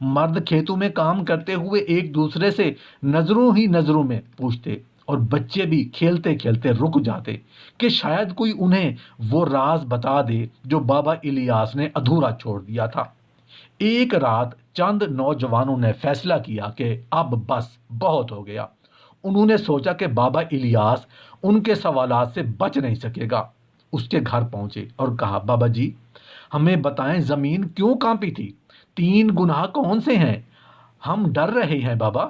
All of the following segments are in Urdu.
مرد کھیتوں میں کام کرتے ہوئے ایک دوسرے سے نظروں ہی نظروں میں پوچھتے، اور بچے بھی کھیلتے کھیلتے رک جاتے کہ شاید کوئی انہیں وہ راز بتا دے جو بابا الیاس نے ادھورا چھوڑ دیا تھا۔ ایک رات چند نوجوانوں نے فیصلہ کیا کہ اب بس بہت ہو گیا۔ انہوں نے سوچا کہ بابا الیاس ان کے سوالات سے بچ نہیں سکے گا۔ اس کے گھر پہنچے اور کہا، بابا جی، ہمیں بتائیں زمین کیوں کانپی تھی؟ 3 گناہ کون سے ہیں؟ ہم ڈر رہے ہیں بابا۔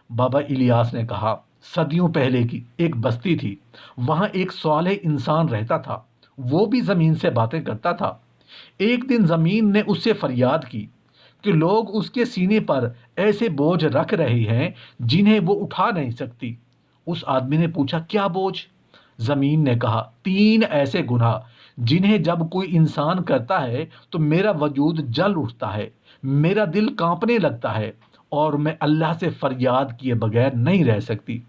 بابا الیاس نے کہا، صدیوں پہلے کی ایک بستی تھی، وہاں ایک صالح انسان رہتا تھا، وہ بھی زمین سے باتیں کرتا تھا۔ ایک دن زمین نے اس سے فریاد کی کہ لوگ اس کے سینے پر ایسے بوجھ رکھ رہے ہیں جنہیں وہ اٹھا نہیں سکتی۔ اس آدمی نے پوچھا، کیا بوجھ؟ زمین نے کہا، 3 ایسے گناہ جنہیں جب کوئی انسان کرتا ہے تو میرا وجود جل اٹھتا ہے، میرا دل کانپنے لگتا ہے اور میں اللہ سے فریاد کیے بغیر نہیں رہ سکتی۔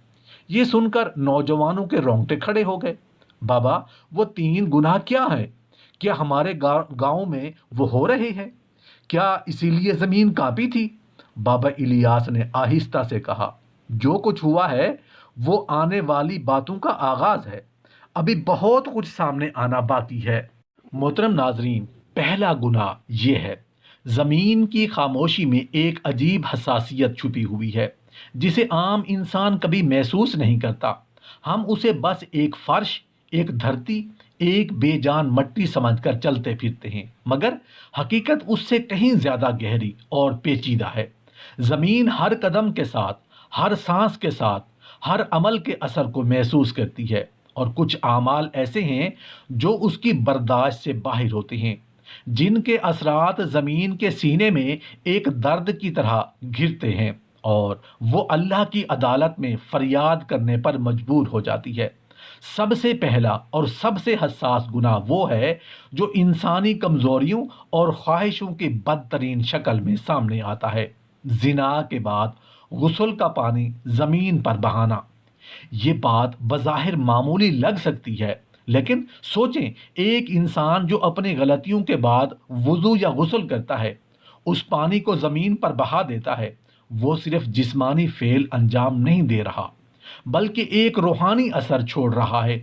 یہ سن کر نوجوانوں کے رونگٹے کھڑے ہو گئے۔ بابا، وہ 3 گناہ کیا ہیں؟ کیا ہمارے گاؤں میں وہ ہو رہے ہیں؟ کیا اسی لیے زمین کانپی تھی؟ بابا الیاس نے آہستہ سے کہا، جو کچھ ہوا ہے وہ آنے والی باتوں کا آغاز ہے، ابھی بہت کچھ سامنے آنا باقی ہے۔ محترم ناظرین، پہلا گناہ یہ ہے، زمین کی خاموشی میں ایک عجیب حساسیت چھپی ہوئی ہے جسے عام انسان کبھی محسوس نہیں کرتا۔ ہم اسے بس ایک فرش، ایک دھرتی، ایک بے جان مٹی سمجھ کر چلتے پھرتے ہیں، مگر حقیقت اس سے کہیں زیادہ گہری اور پیچیدہ ہے۔ زمین ہر قدم کے ساتھ، ہر سانس کے ساتھ، ہر عمل کے اثر کو محسوس کرتی ہے، اور کچھ اعمال ایسے ہیں جو اس کی برداشت سے باہر ہوتے ہیں، جن کے اثرات زمین کے سینے میں ایک درد کی طرح گرتے ہیں اور وہ اللہ کی عدالت میں فریاد کرنے پر مجبور ہو جاتی ہے۔ سب سے پہلا اور سب سے حساس گناہ وہ ہے جو انسانی کمزوریوں اور خواہشوں کی بدترین شکل میں سامنے آتا ہے، زنا کے بعد غسل کا پانی زمین پر بہانا۔ یہ بات بظاہر معمولی لگ سکتی ہے، لیکن سوچیں، ایک انسان جو اپنی غلطیوں کے بعد وضو یا غسل کرتا ہے، اس پانی کو زمین پر بہا دیتا ہے، وہ صرف جسمانی فعل انجام نہیں دے رہا بلکہ ایک روحانی اثر چھوڑ رہا ہے۔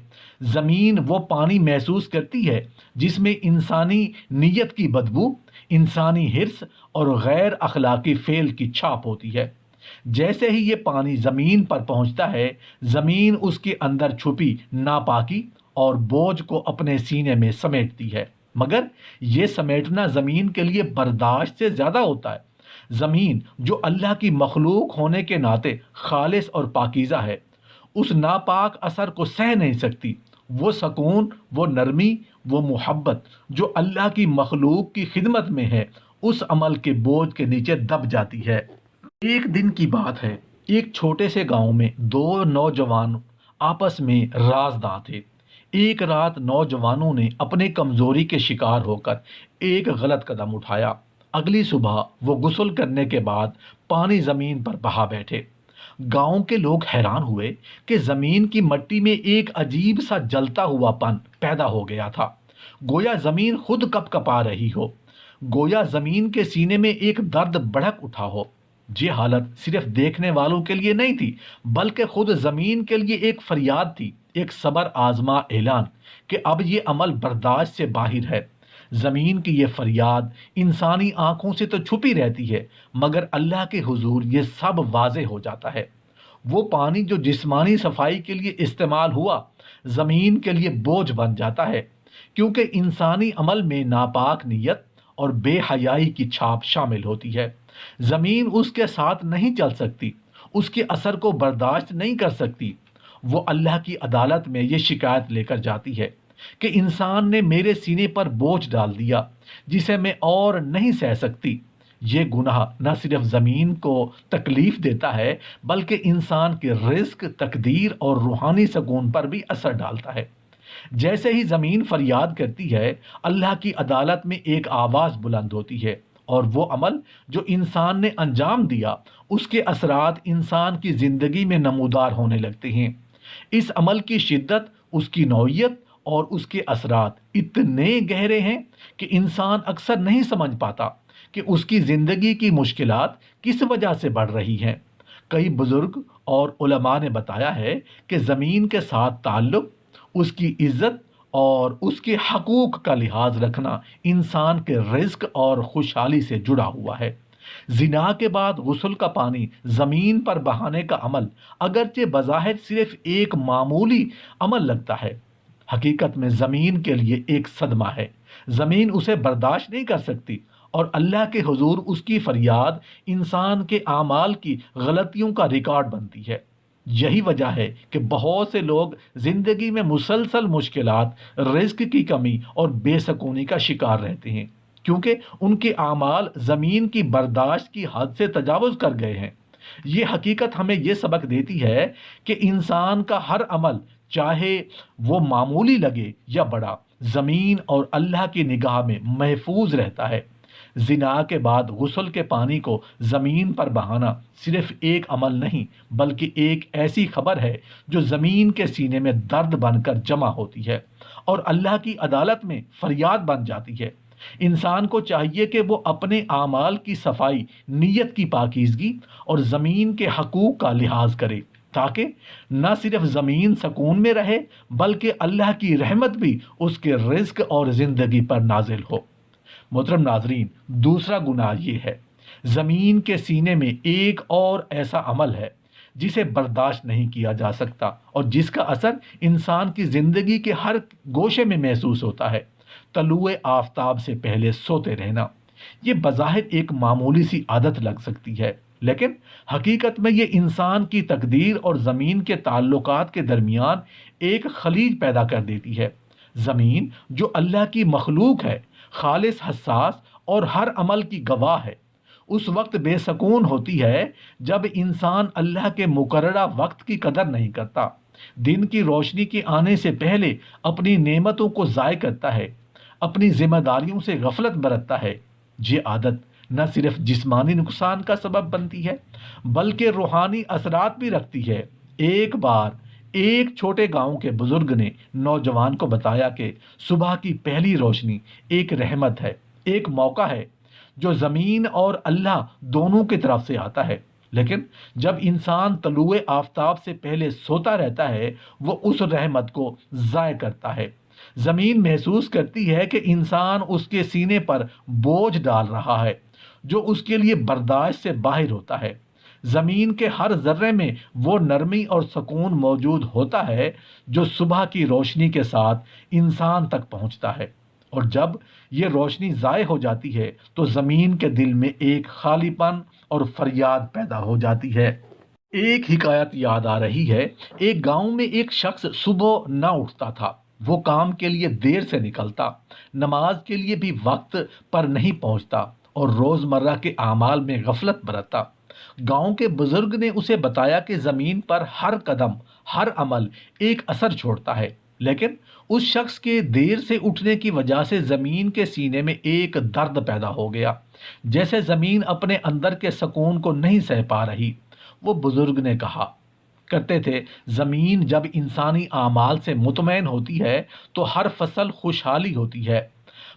زمین وہ پانی محسوس کرتی ہے جس میں انسانی نیت کی بدبو، انسانی حرص اور غیر اخلاقی فعل کی چھاپ ہوتی ہے۔ جیسے ہی یہ پانی زمین پر پہنچتا ہے، زمین اس کے اندر چھپی ناپاکی اور بوجھ کو اپنے سینے میں سمیٹتی ہے، مگر یہ سمیٹنا زمین کے لیے برداشت سے زیادہ ہوتا ہے۔ زمین جو اللہ کی مخلوق ہونے کے ناطے خالص اور پاکیزہ ہے، اس ناپاک اثر کو سہ نہیں سکتی۔ وہ سکون، وہ نرمی، وہ محبت جو اللہ کی مخلوق کی خدمت میں ہے، اس عمل کے بوجھ کے نیچے دب جاتی ہے۔ ایک دن کی بات ہے، ایک چھوٹے سے گاؤں میں 2 نوجوان آپس میں رازداں تھے۔ ایک رات نوجوانوں نے اپنے کمزوری کے شکار ہو کر ایک غلط قدم اٹھایا۔ اگلی صبح وہ غسل کرنے کے بعد پانی زمین پر بہا بیٹھے۔ گاؤں کے لوگ حیران ہوئے کہ زمین کی مٹی میں ایک عجیب سا جلتا ہوا پن پیدا ہو گیا تھا، گویا زمین خود کپ کپا رہی ہو، گویا زمین کے سینے میں ایک درد بڑھک اٹھا ہو۔ یہ حالت صرف دیکھنے والوں کے لیے نہیں تھی، بلکہ خود زمین کے لیے ایک فریاد تھی، ایک صبر آزما اعلان کہ اب یہ عمل برداشت سے باہر ہے۔ زمین کی یہ فریاد انسانی آنکھوں سے تو چھپی رہتی ہے، مگر اللہ کے حضور یہ سب واضح ہو جاتا ہے۔ وہ پانی جو جسمانی صفائی کے لیے استعمال ہوا، زمین کے لیے بوجھ بن جاتا ہے، کیونکہ انسانی عمل میں ناپاک نیت اور بے حیائی کی چھاپ شامل ہوتی ہے۔ زمین اس کے ساتھ نہیں چل سکتی، اس کے اثر کو برداشت نہیں کر سکتی۔ وہ اللہ کی عدالت میں یہ شکایت لے کر جاتی ہے کہ انسان نے میرے سینے پر بوجھ ڈال دیا جسے میں اور نہیں سہ سکتی۔ یہ گناہ نہ صرف زمین کو تکلیف دیتا ہے بلکہ انسان کے رزق، تقدیر اور روحانی سکون پر بھی اثر ڈالتا ہے۔ جیسے ہی زمین فریاد کرتی ہے، اللہ کی عدالت میں ایک آواز بلند ہوتی ہے، اور وہ عمل جو انسان نے انجام دیا، اس کے اثرات انسان کی زندگی میں نمودار ہونے لگتے ہیں۔ اس عمل کی شدت، اس کی نوعیت اور اس کے اثرات اتنے گہرے ہیں کہ انسان اکثر نہیں سمجھ پاتا کہ اس کی زندگی کی مشکلات کس وجہ سے بڑھ رہی ہیں۔ کئی بزرگ اور علماء نے بتایا ہے کہ زمین کے ساتھ تعلق، اس کی عزت اور اس کے حقوق کا لحاظ رکھنا انسان کے رزق اور خوشحالی سے جڑا ہوا ہے۔ زنا کے بعد غسل کا پانی زمین پر بہانے کا عمل اگرچہ بظاہر صرف ایک معمولی عمل لگتا ہے، حقیقت میں زمین کے لیے ایک صدمہ ہے۔ زمین اسے برداشت نہیں کر سکتی اور اللہ کے حضور اس کی فریاد انسان کے اعمال کی غلطیوں کا ریکارڈ بنتی ہے۔ یہی وجہ ہے کہ بہت سے لوگ زندگی میں مسلسل مشکلات، رزق کی کمی اور بے سکونی کا شکار رہتے ہیں، کیونکہ ان کے اعمال زمین کی برداشت کی حد سے تجاوز کر گئے ہیں۔ یہ حقیقت ہمیں یہ سبق دیتی ہے کہ انسان کا ہر عمل، چاہے وہ معمولی لگے یا بڑا، زمین اور اللہ کی نگاہ میں محفوظ رہتا ہے۔ زنا کے بعد غسل کے پانی کو زمین پر بہانا صرف ایک عمل نہیں، بلکہ ایک ایسی خبر ہے جو زمین کے سینے میں درد بن کر جمع ہوتی ہے اور اللہ کی عدالت میں فریاد بن جاتی ہے۔ انسان کو چاہیے کہ وہ اپنے اعمال کی صفائی، نیت کی پاکیزگی اور زمین کے حقوق کا لحاظ کرے، تاکہ نہ صرف زمین سکون میں رہے بلکہ اللہ کی رحمت بھی اس کے رزق اور زندگی پر نازل ہو۔ محترم ناظرین، دوسرا گناہ یہ ہے، زمین کے سینے میں ایک اور ایسا عمل ہے جسے برداشت نہیں کیا جا سکتا اور جس کا اثر انسان کی زندگی کے ہر گوشے میں محسوس ہوتا ہے: طلوع آفتاب سے پہلے سوتے رہنا۔ یہ بظاہر ایک معمولی سی عادت لگ سکتی ہے، لیکن حقیقت میں یہ انسان کی تقدیر اور زمین کے تعلقات کے درمیان ایک خلیج پیدا کر دیتی ہے۔ زمین جو اللہ کی مخلوق ہے، خالص، حساس اور ہر عمل کی گواہ ہے، اس وقت بے سکون ہوتی ہے جب انسان اللہ کے مقررہ وقت کی قدر نہیں کرتا، دن کی روشنی کے آنے سے پہلے اپنی نعمتوں کو ضائع کرتا ہے، اپنی ذمہ داریوں سے غفلت برتتا ہے۔ یہ عادت نہ صرف جسمانی نقصان کا سبب بنتی ہے بلکہ روحانی اثرات بھی رکھتی ہے۔ ایک بار ایک چھوٹے گاؤں کے بزرگ نے نوجوان کو بتایا کہ صبح کی پہلی روشنی ایک رحمت ہے، ایک موقع ہے جو زمین اور اللہ دونوں کی طرف سے آتا ہے، لیکن جب انسان طلوع آفتاب سے پہلے سوتا رہتا ہے وہ اس رحمت کو ضائع کرتا ہے۔ زمین محسوس کرتی ہے کہ انسان اس کے سینے پر بوجھ ڈال رہا ہے جو اس کے لیے برداشت سے باہر ہوتا ہے۔ زمین کے ہر ذرے میں وہ نرمی اور سکون موجود ہوتا ہے جو صبح کی روشنی کے ساتھ انسان تک پہنچتا ہے، اور جب یہ روشنی ضائع ہو جاتی ہے تو زمین کے دل میں ایک خالی پن اور فریاد پیدا ہو جاتی ہے۔ ایک حکایت یاد آ رہی ہے۔ ایک گاؤں میں ایک شخص صبح نہ اٹھتا تھا، وہ کام کے لیے دیر سے نکلتا، نماز کے لیے بھی وقت پر نہیں پہنچتا اور روزمرہ کے اعمال میں غفلت برتتا۔ گاؤں کے بزرگ نے اسے بتایا کہ زمین پر ہر قدم، ہر عمل ایک اثر چھوڑتا ہے، لیکن اس شخص کے دیر سے اٹھنے کی وجہ سے زمین کے سینے میں ایک درد پیدا ہو گیا، جیسے زمین اپنے اندر کے سکون کو نہیں سہ پا رہی۔ وہ بزرگ نے کہا کرتے تھے، زمین جب انسانی اعمال سے مطمئن ہوتی ہے تو ہر فصل خوشحالی ہوتی ہے،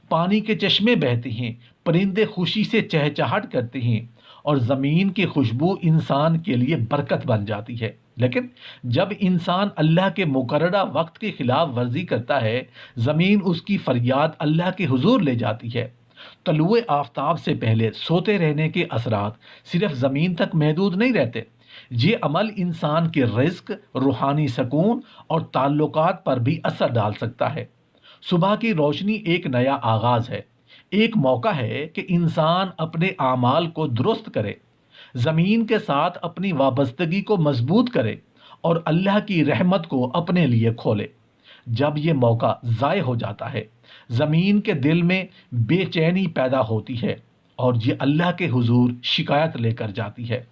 پانی کے چشمے بہتے ہیں، پرندے خوشی سے چہچہٹ کرتے ہیں اور زمین کی خوشبو انسان کے لیے برکت بن جاتی ہے۔ لیکن جب انسان اللہ کے مقررہ وقت کی خلاف ورزی کرتا ہے، زمین اس کی فریاد اللہ کے حضور لے جاتی ہے۔ طلوع آفتاب سے پہلے سوتے رہنے کے اثرات صرف زمین تک محدود نہیں رہتے، یہ عمل انسان کے رزق، روحانی سکون اور تعلقات پر بھی اثر ڈال سکتا ہے۔ صبح کی روشنی ایک نیا آغاز ہے، ایک موقع ہے کہ انسان اپنے اعمال کو درست کرے، زمین کے ساتھ اپنی وابستگی کو مضبوط کرے اور اللہ کی رحمت کو اپنے لیے کھولے۔ جب یہ موقع ضائع ہو جاتا ہے، زمین کے دل میں بے چینی پیدا ہوتی ہے اور یہ اللہ کے حضور شکایت لے کر جاتی ہے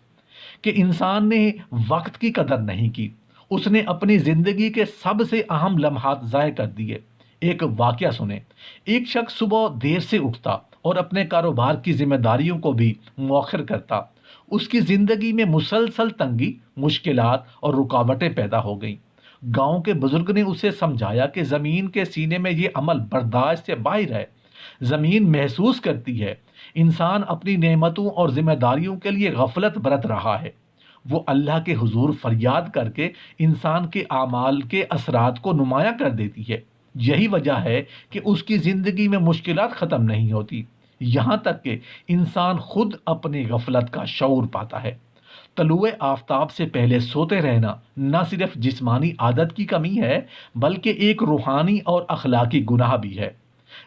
کہ انسان نے وقت کی قدر نہیں کی، اس نے اپنی زندگی کے سب سے اہم لمحات ضائع کر دیے۔ ایک واقعہ سنیں۔ ایک شخص صبح دیر سے اٹھتا اور اپنے کاروبار کی ذمہ داریوں کو بھی مؤخر کرتا۔ اس کی زندگی میں مسلسل تنگی، مشکلات اور رکاوٹیں پیدا ہو گئیں۔ گاؤں کے بزرگ نے اسے سمجھایا کہ زمین کے سینے میں یہ عمل برداشت سے باہر ہے۔ زمین محسوس کرتی ہے انسان اپنی نعمتوں اور ذمہ داریوں کے لیے غفلت برت رہا ہے۔ وہ اللہ کے حضور فریاد کر کے انسان کے اعمال کے اثرات کو نمایاں کر دیتی ہے۔ یہی وجہ ہے کہ اس کی زندگی میں مشکلات ختم نہیں ہوتی، یہاں تک کہ انسان خود اپنی غفلت کا شعور پاتا ہے۔ طلوع آفتاب سے پہلے سوتے رہنا نہ صرف جسمانی عادت کی کمی ہے، بلکہ ایک روحانی اور اخلاقی گناہ بھی ہے۔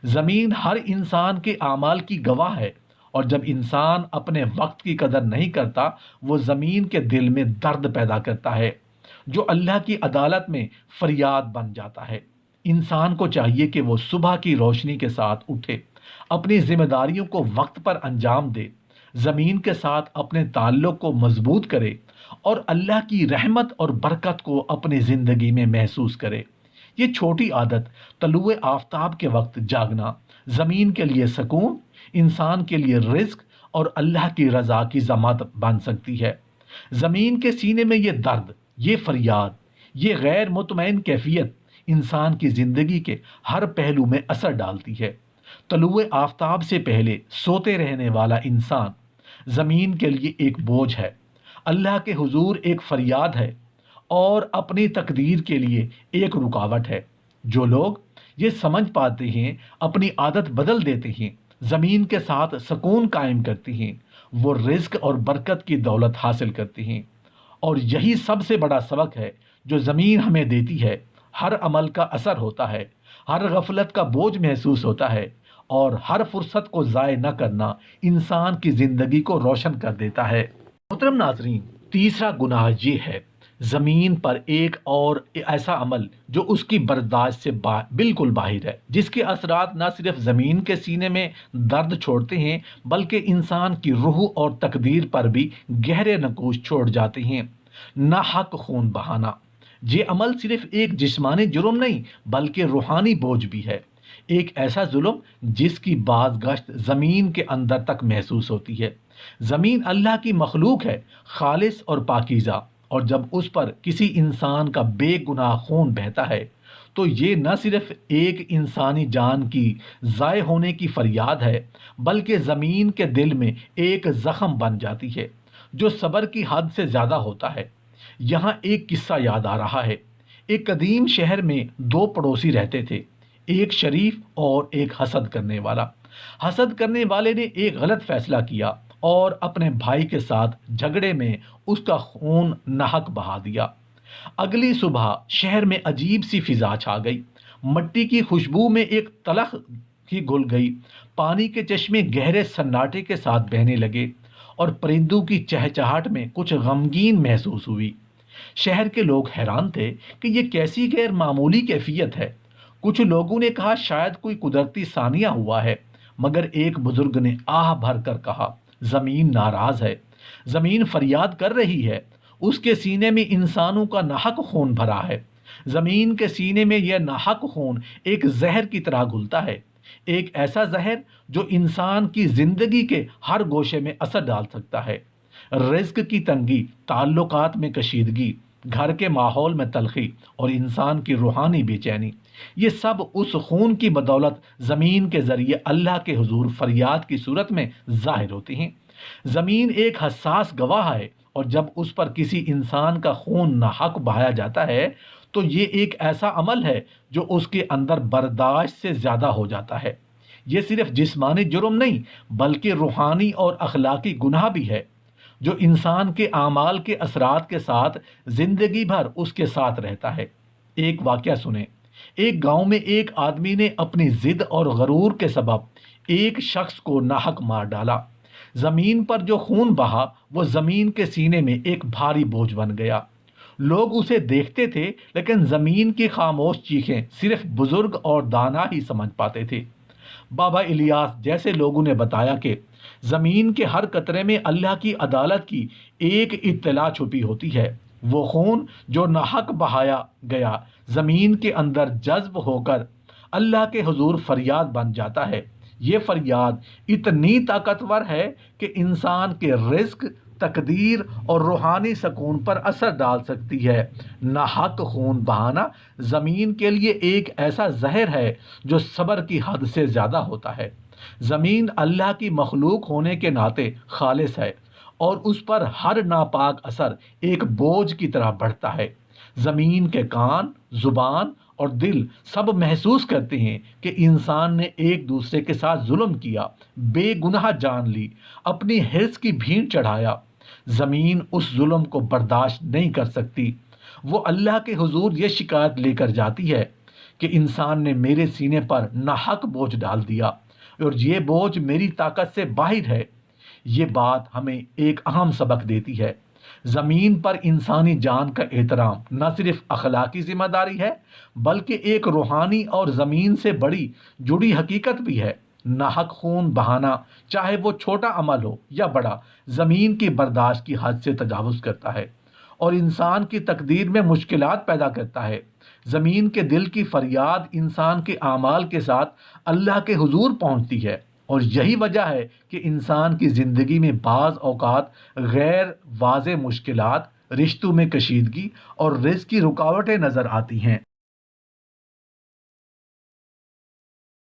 زمین ہر انسان کے اعمال کی گواہ ہے، اور جب انسان اپنے وقت کی قدر نہیں کرتا، وہ زمین کے دل میں درد پیدا کرتا ہے، جو اللہ کی عدالت میں فریاد بن جاتا ہے۔ انسان کو چاہیے کہ وہ صبح کی روشنی کے ساتھ اٹھے، اپنی ذمہ داریوں کو وقت پر انجام دے، زمین کے ساتھ اپنے تعلق کو مضبوط کرے اور اللہ کی رحمت اور برکت کو اپنی زندگی میں محسوس کرے۔ یہ چھوٹی عادت، طلوع آفتاب کے وقت جاگنا، زمین کے لیے سکون، انسان کے لیے رزق اور اللہ کی رضا کی ضمانت بن سکتی ہے۔ زمین کے سینے میں یہ درد، یہ فریاد، یہ غیر مطمئن کیفیت انسان کی زندگی کے ہر پہلو میں اثر ڈالتی ہے۔ طلوع آفتاب سے پہلے سوتے رہنے والا انسان زمین کے لیے ایک بوجھ ہے، اللہ کے حضور ایک فریاد ہے اور اپنی تقدیر کے لیے ایک رکاوٹ ہے۔ جو لوگ یہ سمجھ پاتے ہیں، اپنی عادت بدل دیتے ہیں، زمین کے ساتھ سکون قائم کرتے ہیں، وہ رزق اور برکت کی دولت حاصل کرتے ہیں۔ اور یہی سب سے بڑا سبق ہے جو زمین ہمیں دیتی ہے۔ ہر عمل کا اثر ہوتا ہے، ہر غفلت کا بوجھ محسوس ہوتا ہے، اور ہر فرصت کو ضائع نہ کرنا انسان کی زندگی کو روشن کر دیتا ہے۔ محترم ناظرین، تیسرا گناہ یہ ہے زمین پر ایک اور ایسا عمل جو اس کی برداشت سے بالکل باہر ہے، جس کے اثرات نہ صرف زمین کے سینے میں درد چھوڑتے ہیں بلکہ انسان کی روح اور تقدیر پر بھی گہرے نقوش چھوڑ جاتے ہیں۔ ناحق خون بہانا۔ یہ عمل صرف ایک جسمانی جرم نہیں بلکہ روحانی بوجھ بھی ہے۔ ایک ایسا ظلم جس کی باز گشت زمین کے اندر تک محسوس ہوتی ہے۔ زمین اللہ کی مخلوق ہے، خالص اور پاکیزہ، اور جب اس پر کسی انسان کا بے گناہ خون بہتا ہے تو یہ نہ صرف ایک انسانی جان کی ضائع ہونے کی فریاد ہے بلکہ زمین کے دل میں ایک زخم بن جاتی ہے جو صبر کی حد سے زیادہ ہوتا ہے۔ یہاں ایک قصہ یاد آ رہا ہے۔ ایک قدیم شہر میں دو پڑوسی رہتے تھے، ایک شریف اور ایک حسد کرنے والا۔ حسد کرنے والے نے ایک غلط فیصلہ کیا اور اپنے بھائی کے ساتھ جھگڑے میں اس کا خون ناحق بہا دیا۔ اگلی صبح شہر میں عجیب سی فضا چھا گئی، مٹی کی خوشبو میں ایک تلخ کی گھل گئی، پانی کے چشمے گہرے سناٹے کے ساتھ بہنے لگے اور پرندوں کی چہچہاہٹ میں کچھ غمگین محسوس ہوئی۔ شہر کے لوگ حیران تھے کہ یہ کیسی غیر معمولی کیفیت ہے۔ کچھ لوگوں نے کہا شاید کوئی قدرتی سانیہ ہوا ہے، مگر ایک بزرگ نے آہ بھر کر کہا زمین ناراض ہے، زمین فریاد کر رہی ہے، اس کے سینے میں انسانوں کا ناحق خون بھرا ہے۔ زمین کے سینے میں یہ ناحق خون ایک زہر کی طرح گھلتا ہے، ایک ایسا زہر جو انسان کی زندگی کے ہر گوشے میں اثر ڈال سکتا ہے۔ رزق کی تنگی، تعلقات میں کشیدگی، گھر کے ماحول میں تلخی اور انسان کی روحانی بے چینی، یہ سب اس خون کی بدولت زمین کے ذریعے اللہ کے حضور فریاد کی صورت میں ظاہر ہوتی ہیں۔ زمین ایک حساس گواہ ہے، اور جب اس پر کسی انسان کا خون ناحق بہایا جاتا ہے تو یہ ایک ایسا عمل ہے جو اس کے اندر برداشت سے زیادہ ہو جاتا ہے۔ یہ صرف جسمانی جرم نہیں بلکہ روحانی اور اخلاقی گناہ بھی ہے جو انسان کے اعمال کے اثرات کے ساتھ زندگی بھر اس کے ساتھ رہتا ہے۔ ایک واقعہ سنیں۔ ایک گاؤں میں ایک آدمی نے اپنی ضد اور غرور کے سبب ایک شخص کو ناحق مار ڈالا۔ زمین پر جو خون بہا وہ زمین کے سینے میں ایک بھاری بوجھ بن گیا۔ لوگ اسے دیکھتے تھے لیکن زمین کی خاموش چیخیں صرف بزرگ اور دانا ہی سمجھ پاتے تھے۔ بابا الیاس جیسے لوگوں نے بتایا کہ زمین کے ہر قطرے میں اللہ کی عدالت کی ایک اطلاع چھپی ہوتی ہے۔ وہ خون جو ناحق بہایا گیا زمین کے اندر جذب ہو کر اللہ کے حضور فریاد بن جاتا ہے۔ یہ فریاد اتنی طاقتور ہے کہ انسان کے رزق، تقدیر اور روحانی سکون پر اثر ڈال سکتی ہے۔ ناحق خون بہانا زمین کے لیے ایک ایسا زہر ہے جو صبر کی حد سے زیادہ ہوتا ہے۔ زمین اللہ کی مخلوق ہونے کے ناطے خالص ہے اور اس پر ہر ناپاک اثر ایک بوجھ کی طرح بڑھتا ہے۔ زمین کے کان، زبان اور دل سب محسوس کرتے ہیں کہ انسان نے ایک دوسرے کے ساتھ ظلم کیا، بے گناہ جان لی، اپنی حرص کی بھیڑ چڑھایا۔ زمین اس ظلم کو برداشت نہیں کر سکتی۔ وہ اللہ کے حضور یہ شکایت لے کر جاتی ہے کہ انسان نے میرے سینے پر ناحق بوجھ ڈال دیا اور یہ بوجھ میری طاقت سے باہر ہے۔ یہ بات ہمیں ایک اہم سبق دیتی ہے۔ زمین پر انسانی جان کا احترام نہ صرف اخلاقی ذمہ داری ہے بلکہ ایک روحانی اور زمین سے بڑی جڑی حقیقت بھی ہے۔ ناحق خون بہانا، چاہے وہ چھوٹا عمل ہو یا بڑا، زمین کی برداشت کی حد سے تجاوز کرتا ہے اور انسان کی تقدیر میں مشکلات پیدا کرتا ہے۔ زمین کے دل کی فریاد انسان کے اعمال کے ساتھ اللہ کے حضور پہنچتی ہے، اور یہی وجہ ہے کہ انسان کی زندگی میں بعض اوقات غیر واضح مشکلات، رشتوں میں کشیدگی اور رزق کی رکاوٹیں نظر آتی ہیں۔